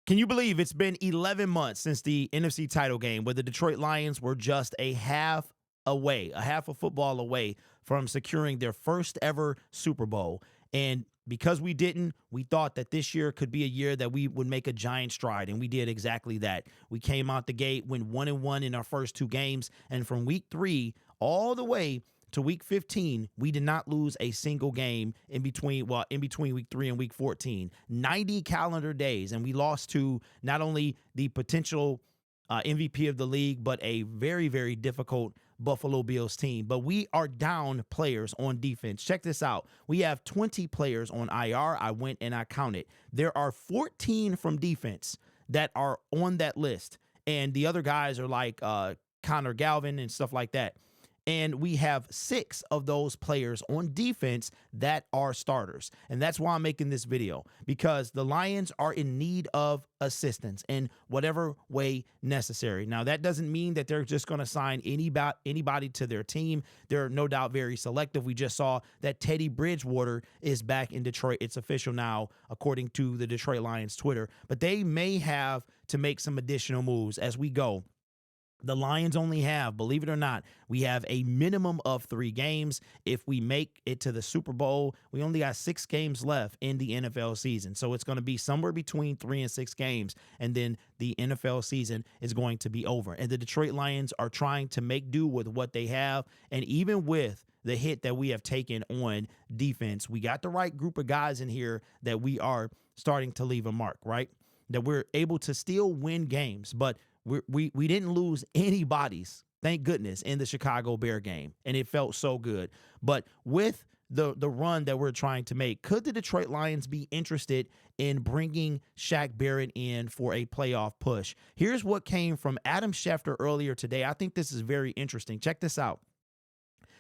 Can you believe it's been 11 months since the NFC title game where the Detroit Lions were just a half away, a half a football away from securing their first ever Super Bowl? And because we didn't, we thought that this year could be a year that we would make a giant stride, and we did exactly that. We came out the gate, went 1-1 in our first two games, and from week 3 all the way to week 15, we did not lose a single game in between week 3 and week 14. 90 calendar days, and we lost to not only the potential MVP of the league, but a very, very difficult Buffalo Bills team. But we are down players on defense. Check this out. We have 20 players on IR. I went and I counted. There are 14 from defense that are on that list, and the other guys are like Connor Galvin and stuff like that. And we have 6 of those players on defense that are starters. And that's why I'm making this video, because the Lions are in need of assistance in whatever way necessary. Now, that doesn't mean that they're just going to sign anybody to their team. They're no doubt very selective. We just saw that Teddy Bridgewater is back in Detroit. It's official now, according to the Detroit Lions Twitter. But they may have to make some additional moves as we go. The Lions only have, believe it or not, we have a minimum of 3 games. If we make it to the Super Bowl, we only got 6 games left in the NFL season. So it's going to be somewhere between 3 and 6 games, and then the NFL season is going to be over. And the Detroit Lions are trying to make do with what they have. And even with the hit that we have taken on defense, we got the right group of guys in here that we are starting to leave a mark, right? That we're able to still win games, but we didn't lose any bodies, thank goodness, in the Chicago Bear game, and it felt so good. But with the run that we're trying to make, could the Detroit Lions be interested in bringing Shaq Barrett in for a playoff push? Here's what came from Adam Schefter earlier today. I think this is very interesting. Check this out.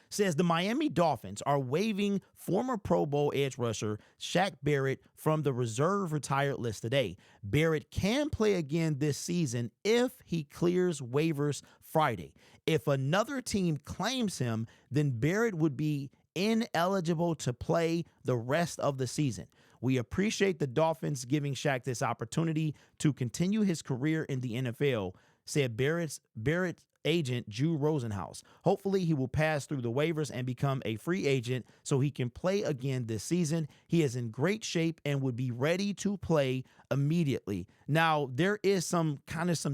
Says the Miami Dolphins are waiving former Pro Bowl edge rusher Shaq Barrett from the reserve retired list today. Barrett can play again this season if he clears waivers Friday. If another team claims him, then Barrett would be ineligible to play the rest of the season. We appreciate the Dolphins giving Shaq this opportunity to continue his career in the NFL, said Barrett's agent Drew Rosenhaus. Hopefully he will pass through the waivers and become a free agent so he can play again this season. He is in great shape and would be ready to play immediately. Now, there is some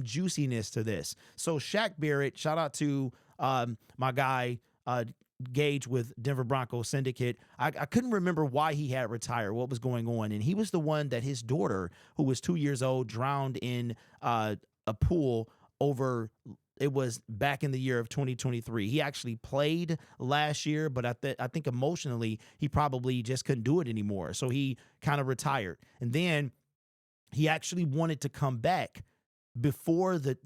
juiciness to this. So Shaq Barrett, shout out to my guy Gage with Denver Broncos Syndicate. I couldn't remember why he had retired, what was going on. And he was the one that his daughter, who was 2 years old, drowned in a pool over. It was back in the year of 2023. He actually played last year, but I think emotionally he probably just couldn't do it anymore. So he kind of retired. And then he actually wanted to come back before the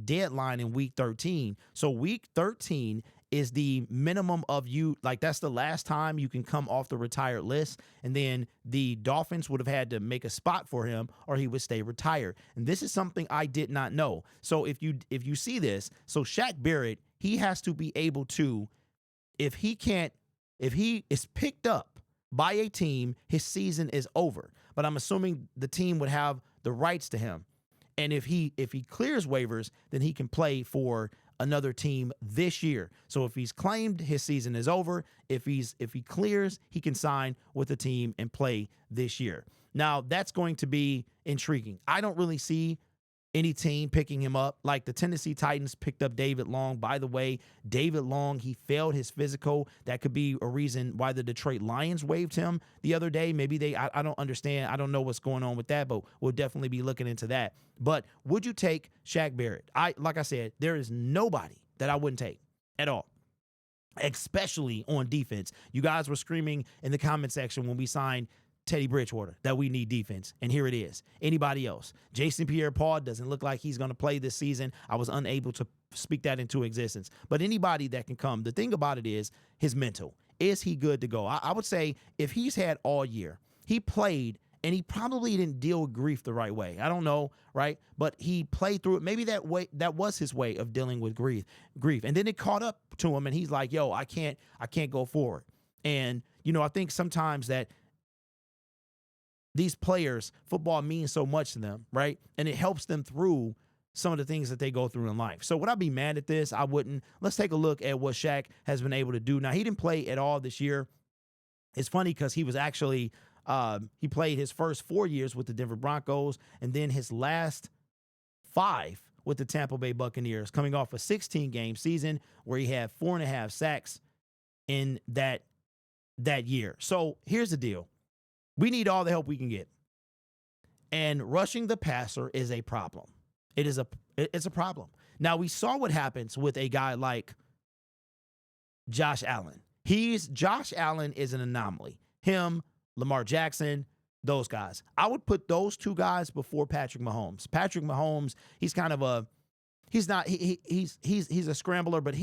deadline in week 13. So week 13 is the minimum of that's the last time you can come off the retired list. And then the Dolphins would have had to make a spot for him or he would stay retired. And this is something I did not know. So if you see this, so Shaq Barrett, he has to be able to, if he is picked up by a team, his season is over. But I'm assuming the team would have the rights to him. And if he clears waivers, then he can play for another team this year. So if he's claimed, his season is over. If he clears, he can sign with a team and play this year. Now, that's going to be intriguing. I don't really see any team picking him up. Like the Tennessee Titans picked up David Long. By the way, David Long, he failed his physical. That could be a reason why the Detroit Lions waived him the other day. Maybe I don't understand. I don't know what's going on with that, but we'll definitely be looking into that. But would you take Shaq Barrett? Like I said, there is nobody that I wouldn't take at all, especially on defense. You guys were screaming in the comment section when we signed Teddy Bridgewater that we need defense, and here it is. Anybody else? Jason Pierre-Paul doesn't look like he's going to play this season. I was unable to speak that into existence. But anybody that can come, the thing about it is his mental. Is he good to go? I would say if he's had all year, he played, and he probably didn't deal with grief the right way. I don't know, right? But he played through it. Maybe that was his way of dealing with grief. And then it caught up to him, and he's like, yo, I can't go forward. And, I think sometimes that these players, football means so much to them, right? And it helps them through some of the things that they go through in life. So would I be mad at this? I wouldn't. Let's take a look at what Shaq has been able to do. Now, he didn't play at all this year. It's funny because he was actually, he played his first 4 years with the Denver Broncos and then his last 5 with the Tampa Bay Buccaneers, coming off a 16-game season where he had 4.5 sacks in that year. So here's the deal. We need all the help we can get. And rushing the passer is a problem. It's a problem. Now, we saw what happens with a guy like Josh Allen. Josh Allen is an anomaly. Him, Lamar Jackson, those guys. I would put those two guys before Patrick Mahomes. Patrick Mahomes, he's kind of he's a scrambler, but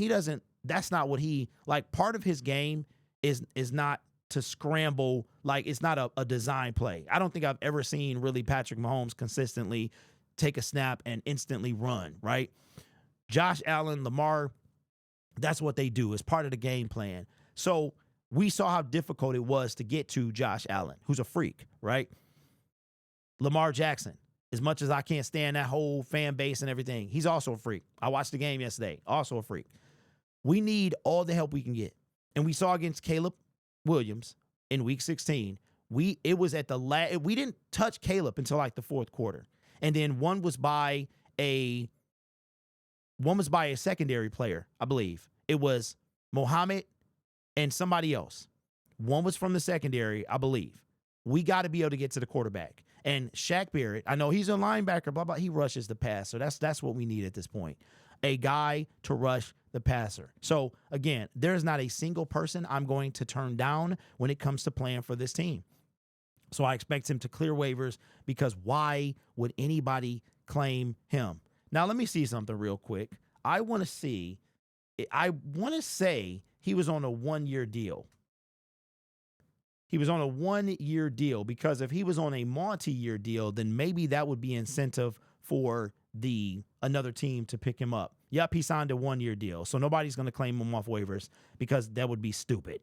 that's not what part of his game is not to scramble. Like, it's not a design play. I don't think I've ever seen really Patrick Mahomes consistently take a snap and instantly run, right? Josh Allen, Lamar, that's what they do. It's part of the game plan. So we saw how difficult it was to get to Josh Allen, who's a freak, right? Lamar Jackson, as much as I can't stand that whole fan base and everything, he's also a freak. I watched the game yesterday, also a freak. We need all the help we can get. And we saw against Caleb Williams in week 16, we didn't touch Caleb until like the fourth quarter. And then one was by a secondary player, I believe. It was Mohammed and somebody else. One was from the secondary, I believe. We got to be able to get to the quarterback. And Shaq Barrett, I know he's a linebacker, blah, blah, he rushes the passer. That's what we need at this point. A guy to rush the passer. So, again, there's not a single person I'm going to turn down when it comes to playing for this team. So I expect him to clear waivers because why would anybody claim him? Now, let me see something real quick. I want to say he was on a 1-year deal. He was on a 1-year deal because if he was on a multi-year deal, then maybe that would be incentive for another team to pick him up. Yep, he signed a 1-year deal. So nobody's going to claim him off waivers because that would be stupid.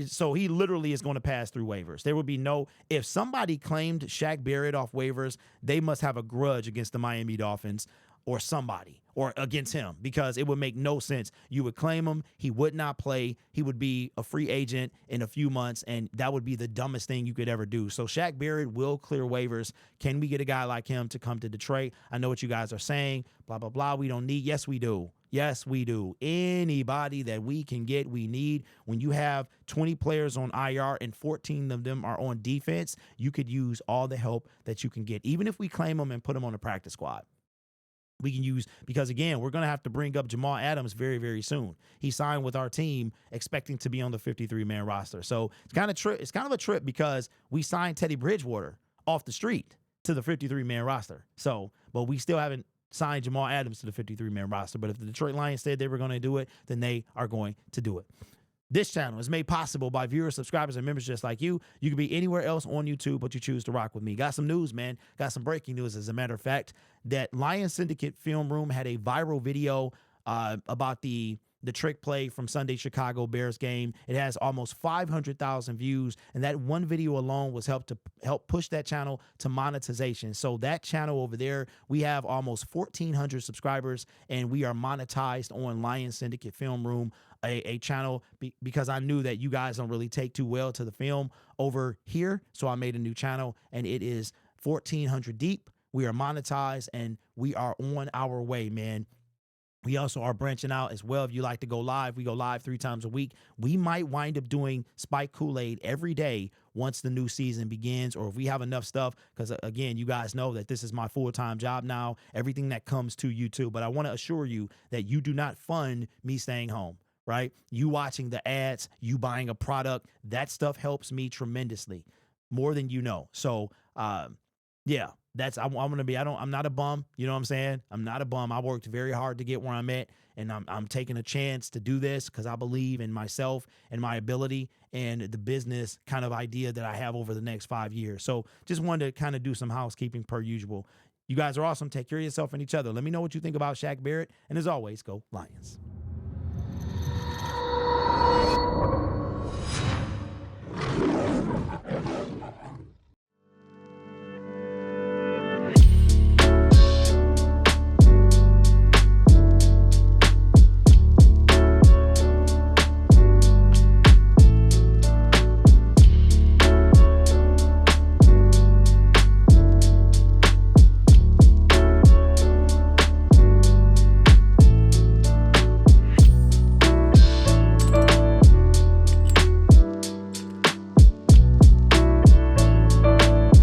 So he literally is going to pass through waivers. There would be if somebody claimed Shaq Barrett off waivers, they must have a grudge against the Miami Dolphins or somebody or against him because it would make no sense. You would claim him. He would not play. He would be a free agent in a few months, and that would be the dumbest thing you could ever do. So Shaq Barrett will clear waivers. Can we get a guy like him to come to Detroit? I know what you guys are saying, blah, blah, blah. We don't need. Yes, we do. Yes, we do. Anybody that we can get, we need. When you have 20 players on IR and 14 of them are on defense, you could use all the help that you can get. Even if we claim them and put them on the practice squad, we can use, because again, we're going to have to bring up Jamal Adams very, very soon. He signed with our team expecting to be on the 53-man roster. So it's kind of a trip because we signed Teddy Bridgewater off the street to the 53-man roster. So, but we still haven't signed Jamal Adams to the 53-man roster. But if the Detroit Lions said they were going to do it, then they are going to do it. This channel is made possible by viewers, subscribers, and members just like you. You can be anywhere else on YouTube, but you choose to rock with me. Got some news, man. Got some breaking news, as a matter of fact, that Lions Syndicate Film Room had a viral video about the trick play from Sunday Chicago Bears game. It has almost 500,000 views, and that one video alone was help push that channel to monetization. So that channel over there, we have almost 1,400 subscribers, and we are monetized on Lions Syndicate Film Room, a channel because I knew that you guys don't really take too well to the film over here. So I made a new channel, and it is 1,400 deep. We are monetized, and we are on our way, man. We also are branching out as well. If you like to go live, we go live 3 times a week. We might wind up doing Spike Kool-Aid every day once the new season begins, or if we have enough stuff, because again, you guys know that this is my full-time job now, everything that comes to YouTube. But I want to assure you that you do not fund me staying home, right? You watching the ads, you buying a product, that stuff helps me tremendously, more than you know. So, yeah. I'm not a bum. You know what I'm saying? I'm not a bum. I worked very hard to get where I'm at, and I'm taking a chance to do this because I believe in myself and my ability and the business kind of idea that I have over the next 5 years. So just wanted to kind of do some housekeeping per usual. You guys are awesome. Take care of yourself and each other. Let me know what you think about Shaq Barrett. And as always, go Lions.